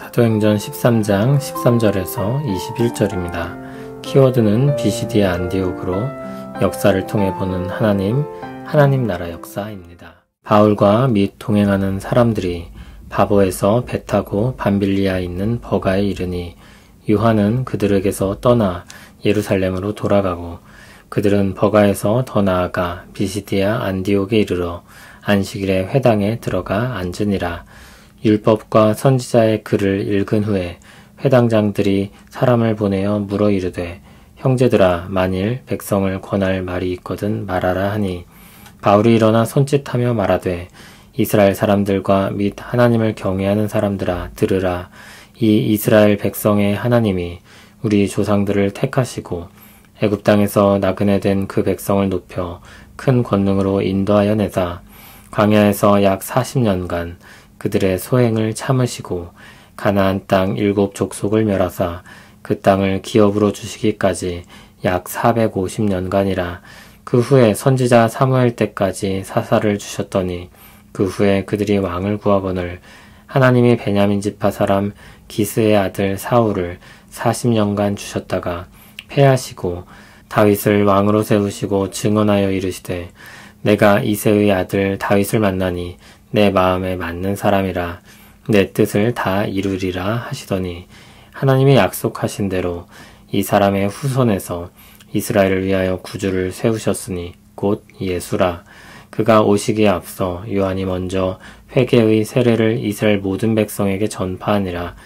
사도행전 13장 13절에서 21절입니다. 키워드는 비시디아 안디옥으로 역사를 통해 보는 하나님 나라 역사입니다. 바울과 및 동행하는 사람들이 바보에서 배 타고 밤빌리아에 있는 버가에 이르니 요한은 그들에게서 떠나 예루살렘으로 돌아가고 그들은 버가에서 더 나아가 비시디아 안디옥에 이르러 안식일에 회당에 들어가 앉으니라. 율법과 선지자의 글을 읽은 후에 회당장들이 사람을 보내어 물어 이르되 형제들아 만일 백성을 권할 말이 있거든 말하라 하니 바울이 일어나 손짓하며 말하되 이스라엘 사람들과 및 하나님을 경외하는 사람들아 들으라. 이 이스라엘 백성의 하나님이 우리 조상들을 택하시고 애굽 땅에서 나그네 된 그 백성을 높여 큰 권능으로 인도하여 내사 광야에서 약 40년간 그들의 소행을 참으시고 가나안 땅 7 족속을 멸하사 그 땅을 기업으로 주시기까지 약 450년간이라. 그 후에 선지자 사무엘 때까지 사사를 주셨더니 그 후에 그들이 왕을 구하거늘 하나님이 베냐민 지파 사람 기스의 아들 사울을 40년간 주셨다가 패하시고 다윗을 왕으로 세우시고 증언하여 이르시되 내가 이새의 아들 다윗을 만나니 내 마음에 맞는 사람이라 내 뜻을 다 이루리라 하시더니 하나님이 약속하신 대로 이 사람의 후손에서 이스라엘을 위하여 구주를 세우셨으니 곧 예수라. 그가 오시기에 앞서 요한이 먼저 회개의 세례를 이스라엘 모든 백성에게 전파하니라.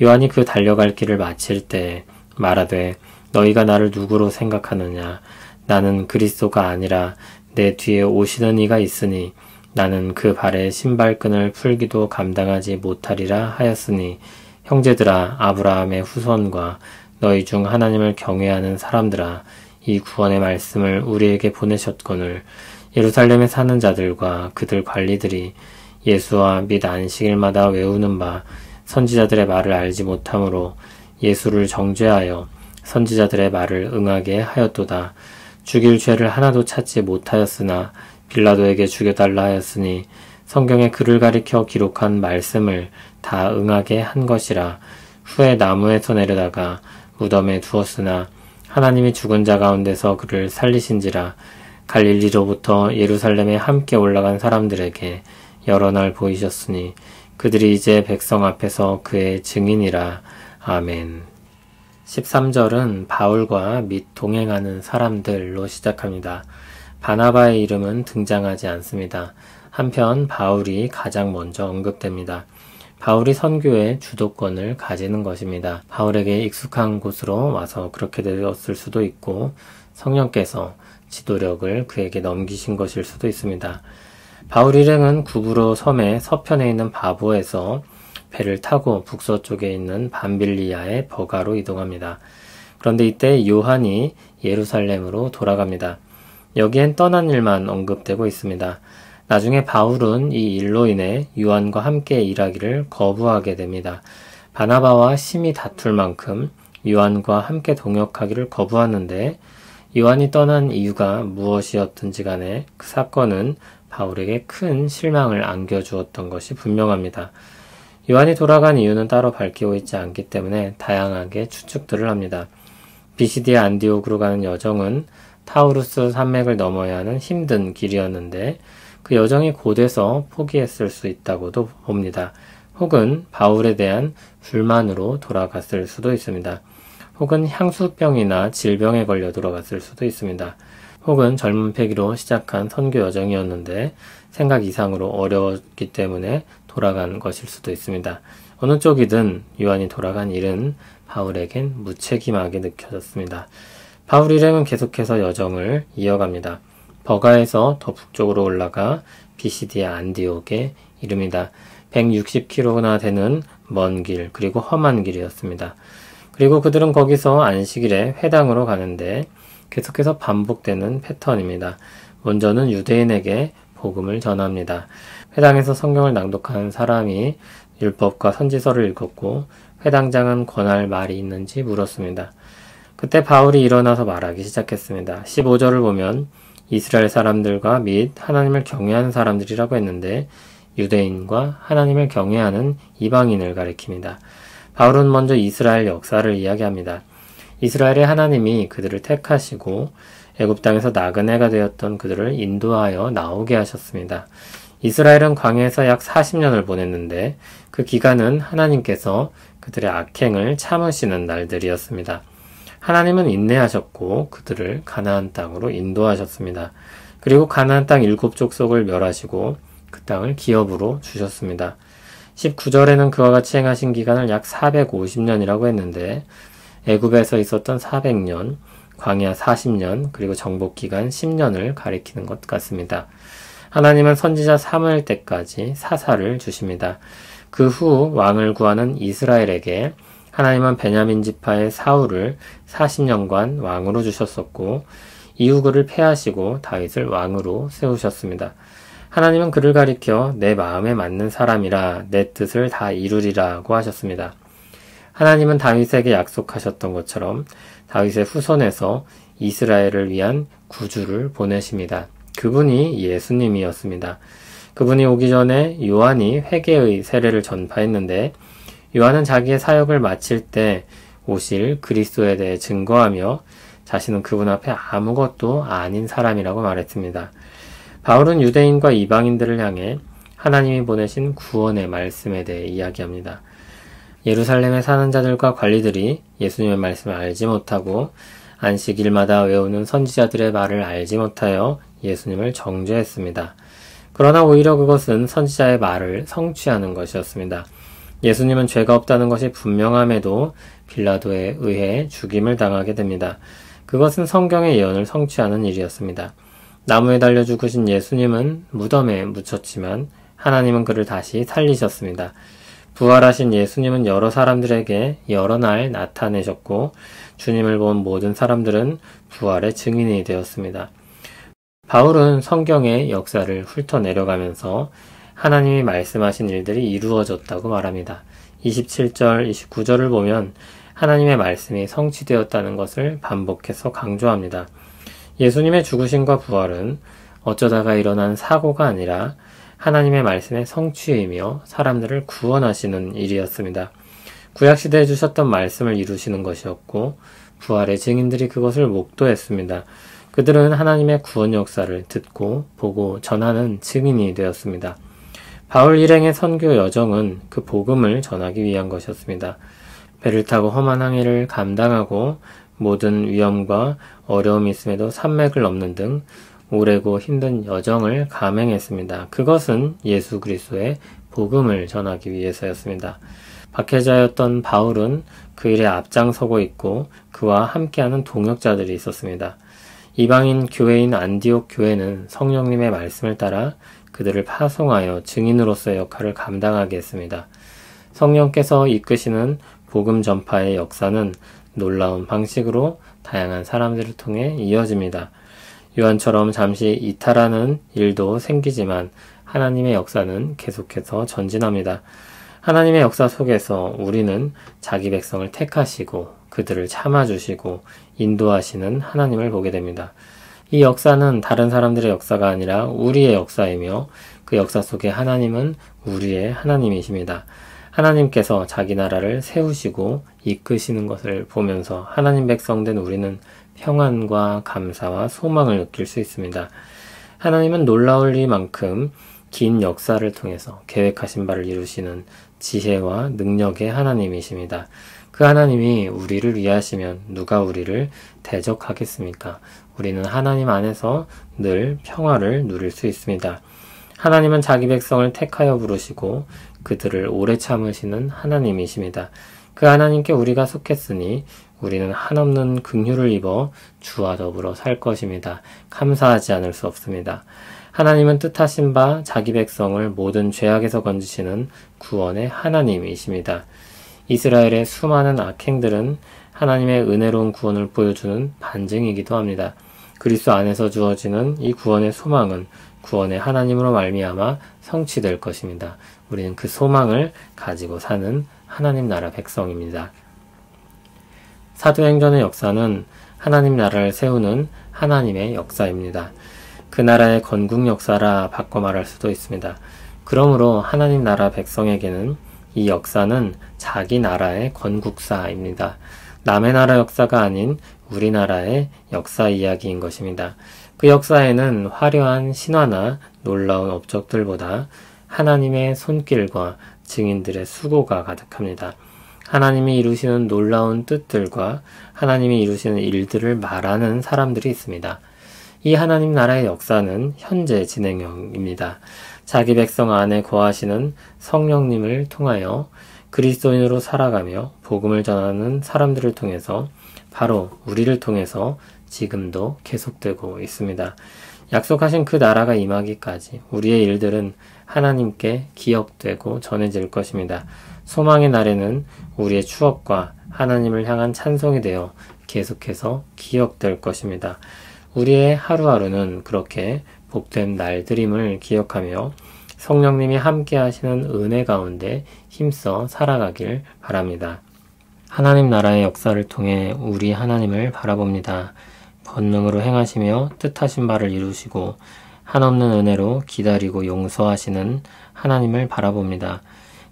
요한이 그 달려갈 길을 마칠 때에 말하되 너희가 나를 누구로 생각하느냐. 나는 그리스도가 아니라 내 뒤에 오시는 이가 있으니 나는 그 발에 신발끈을 풀기도 감당하지 못하리라 하였으니 형제들아 아브라함의 후손과 너희 중 하나님을 경외하는 사람들아 이 구원의 말씀을 우리에게 보내셨거늘 예루살렘에 사는 자들과 그들 관리들이 예수와 및 안식일마다 외우는 바 선지자들의 말을 알지 못하므로 예수를 정죄하여 선지자들의 말을 응하게 하였도다. 죽일 죄를 하나도 찾지 못하였으나 빌라도에게 죽여달라 하였으니 성경에 그를 가리켜 기록한 말씀을 다 응하게 한 것이라. 후에 나무에서 내려다가 무덤에 두었으나 하나님이 죽은 자 가운데서 그를 살리신지라. 갈릴리로부터 예루살렘에 함께 올라간 사람들에게 여러 날 보이셨으니 그들이 이제 백성 앞에서 그의 증인이라. 아멘. 13절은 바울과 및 동행하는 사람들로 시작합니다. 바나바의 이름은 등장하지 않습니다. 한편 바울이 가장 먼저 언급됩니다. 바울이 선교의 주도권을 가지는 것입니다. 바울에게 익숙한 곳으로 와서 그렇게 되었을 수도 있고 성령께서 지도력을 그에게 넘기신 것일 수도 있습니다. 바울 일행은 구브로 섬의 서편에 있는 바보에서 배를 타고 북서쪽에 있는 밤빌리아의 버가로 이동합니다. 그런데 이때 요한이 예루살렘으로 돌아갑니다. 여기엔 떠난 일만 언급되고 있습니다. 나중에 바울은 이 일로 인해 요한과 함께 일하기를 거부하게 됩니다. 바나바와 심히 다툴 만큼 요한과 함께 동역하기를 거부하는데 요한이 떠난 이유가 무엇이었든지 간에 그 사건은 바울에게 큰 실망을 안겨주었던 것이 분명합니다. 요한이 돌아간 이유는 따로 밝히고 있지 않기 때문에 다양하게 추측들을 합니다. 비시디아 안디옥으로 가는 여정은 타우루스 산맥을 넘어야 하는 힘든 길이었는데 그 여정이 고돼서 포기했을 수 있다고도 봅니다. 혹은 바울에 대한 불만으로 돌아갔을 수도 있습니다. 혹은 향수병이나 질병에 걸려 돌아갔을 수도 있습니다. 혹은 젊은 패기로 시작한 선교 여정이었는데 생각 이상으로 어려웠기 때문에 돌아간 것일 수도 있습니다. 어느 쪽이든 요한이 돌아간 일은 바울에겐 무책임하게 느껴졌습니다. 바울 일행은 계속해서 여정을 이어갑니다. 버가에서 더 북쪽으로 올라가 비시디아 안디옥에 이릅니다. 160km나 되는 먼 길, 그리고 험한 길이었습니다. 그리고 그들은 거기서 안식일에 회당으로 가는데 계속해서 반복되는 패턴입니다. 먼저는 유대인에게 복음을 전합니다. 회당에서 성경을 낭독하는 사람이 율법과 선지서를 읽었고 회당장은 권할 말이 있는지 물었습니다. 그때 바울이 일어나서 말하기 시작했습니다. 15절을 보면 이스라엘 사람들과 및 하나님을 경외하는 사람들이라고 했는데 유대인과 하나님을 경외하는 이방인을 가리킵니다. 바울은 먼저 이스라엘 역사를 이야기합니다. 이스라엘의 하나님이 그들을 택하시고 애굽 땅에서 나그네가 되었던 그들을 인도하여 나오게 하셨습니다. 이스라엘은 광야에서 약 40년을 보냈는데 그 기간은 하나님께서 그들의 악행을 참으시는 날들이었습니다. 하나님은 인내하셨고 그들을 가나안 땅으로 인도하셨습니다. 그리고 가나안 땅 7족속을 멸하시고 그 땅을 기업으로 주셨습니다. 19절에는 그와 같이 행하신 기간을 약 450년이라고 했는데 애굽에서 있었던 400년, 광야 40년, 그리고 정복기간 10년을 가리키는 것 같습니다. 하나님은 선지자 사무엘 때까지 사사를 주십니다. 그 후 왕을 구하는 이스라엘에게 하나님은 베냐민 지파의 사울을 40년간 왕으로 주셨었고 이후 그를 패하시고 다윗을 왕으로 세우셨습니다. 하나님은 그를 가리켜 내 마음에 맞는 사람이라 내 뜻을 다 이루리라고 하셨습니다. 하나님은 다윗에게 약속하셨던 것처럼 다윗의 후손에서 이스라엘을 위한 구주를 보내십니다. 그분이 예수님이었습니다. 그분이 오기 전에 요한이 회개의 세례를 전파했는데 요한은 자기의 사역을 마칠 때 오실 그리스도에 대해 증거하며 자신은 그분 앞에 아무것도 아닌 사람이라고 말했습니다. 바울은 유대인과 이방인들을 향해 하나님이 보내신 구원의 말씀에 대해 이야기합니다. 예루살렘에 사는 자들과 관리들이 예수님의 말씀을 알지 못하고 안식일마다 외우는 선지자들의 말을 알지 못하여 예수님을 정죄했습니다. 그러나 오히려 그것은 선지자의 말을 성취하는 것이었습니다. 예수님은 죄가 없다는 것이 분명함에도 빌라도에 의해 죽임을 당하게 됩니다. 그것은 성경의 예언을 성취하는 일이었습니다. 나무에 달려 죽으신 예수님은 무덤에 묻혔지만 하나님은 그를 다시 살리셨습니다. 부활하신 예수님은 여러 사람들에게 여러 날 나타내셨고 주님을 본 모든 사람들은 부활의 증인이 되었습니다. 바울은 성경의 역사를 훑어내려가면서 하나님이 말씀하신 일들이 이루어졌다고 말합니다. 27절, 29절을 보면 하나님의 말씀이 성취되었다는 것을 반복해서 강조합니다. 예수님의 죽으심과 부활은 어쩌다가 일어난 사고가 아니라 하나님의 말씀의 성취이며 사람들을 구원하시는 일이었습니다. 구약시대에 주셨던 말씀을 이루시는 것이었고 부활의 증인들이 그것을 목도했습니다. 그들은 하나님의 구원 역사를 듣고 보고 전하는 증인이 되었습니다. 바울 일행의 선교 여정은 그 복음을 전하기 위한 것이었습니다. 배를 타고 험한 항해를 감당하고 모든 위험과 어려움이 있음에도 산맥을 넘는 등 오래고 힘든 여정을 감행했습니다. 그것은 예수 그리스도의 복음을 전하기 위해서였습니다. 박해자였던 바울은 그 일에 앞장서고 있고 그와 함께하는 동역자들이 있었습니다. 이방인 교회인 안디옥 교회는 성령님의 말씀을 따라 그들을 파송하여 증인으로서의 역할을 감당하게 했습니다. 성령께서 이끄시는 복음 전파의 역사는 놀라운 방식으로 다양한 사람들을 통해 이어집니다. 요한처럼 잠시 이탈하는 일도 생기지만 하나님의 역사는 계속해서 전진합니다. 하나님의 역사 속에서 우리는 자기 백성을 택하시고 그들을 참아주시고 인도하시는 하나님을 보게 됩니다. 이 역사는 다른 사람들의 역사가 아니라 우리의 역사이며 그 역사 속에 하나님은 우리의 하나님이십니다. 하나님께서 자기 나라를 세우시고 이끄시는 것을 보면서 하나님 백성된 우리는 평안과 감사와 소망을 느낄 수 있습니다. 하나님은 놀라울 이만큼 긴 역사를 통해서 계획하신 바를 이루시는 지혜와 능력의 하나님이십니다. 그 하나님이 우리를 위하시면 누가 우리를 대적하겠습니까? 우리는 하나님 안에서 늘 평화를 누릴 수 있습니다. 하나님은 자기 백성을 택하여 부르시고 그들을 오래 참으시는 하나님이십니다. 그 하나님께 우리가 속했으니 우리는 한없는 긍휼을 입어 주와 더불어 살 것입니다. 감사하지 않을 수 없습니다. 하나님은 뜻하신 바 자기 백성을 모든 죄악에서 건지시는 구원의 하나님이십니다. 이스라엘의 수많은 악행들은 하나님의 은혜로운 구원을 보여주는 반증이기도 합니다. 그리스도 안에서 주어지는 이 구원의 소망은 구원의 하나님으로 말미암아 성취될 것입니다. 우리는 그 소망을 가지고 사는 하나님 나라 백성입니다. 사도행전의 역사는 하나님 나라를 세우는 하나님의 역사입니다. 그 나라의 건국 역사라 바꿔 말할 수도 있습니다. 그러므로 하나님 나라 백성에게는 이 역사는 자기 나라의 건국사입니다. 남의 나라 역사가 아닌 우리나라의 역사 이야기인 것입니다. 그 역사에는 화려한 신화나 놀라운 업적들보다 하나님의 손길과 증인들의 수고가 가득합니다. 하나님이 이루시는 놀라운 뜻들과 하나님이 이루시는 일들을 말하는 사람들이 있습니다. 이 하나님 나라의 역사는 현재 진행형입니다. 자기 백성 안에 거하시는 성령님을 통하여 그리스도인으로 살아가며 복음을 전하는 사람들을 통해서 바로 우리를 통해서 지금도 계속되고 있습니다. 약속하신 그 나라가 임하기까지 우리의 일들은 하나님께 기억되고 전해질 것입니다. 소망의 날에는 우리의 추억과 하나님을 향한 찬송이 되어 계속해서 기억될 것입니다. 우리의 하루하루는 그렇게 복된 날들임을 기억하며 성령님이 함께 하시는 은혜 가운데 힘써 살아가길 바랍니다. 하나님 나라의 역사를 통해 우리 하나님을 바라봅니다. 권능으로 행하시며 뜻하신 바를 이루시고 한없는 은혜로 기다리고 용서하시는 하나님을 바라봅니다.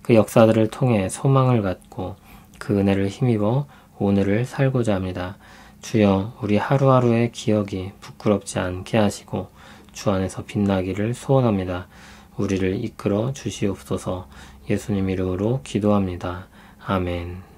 그 역사들을 통해 소망을 갖고 그 은혜를 힘입어 오늘을 살고자 합니다. 주여, 우리 하루하루의 기억이 부끄럽지 않게 하시고 주 안에서 빛나기를 소원합니다. 우리를 이끌어 주시옵소서. 예수님 이름으로 기도합니다. 아멘.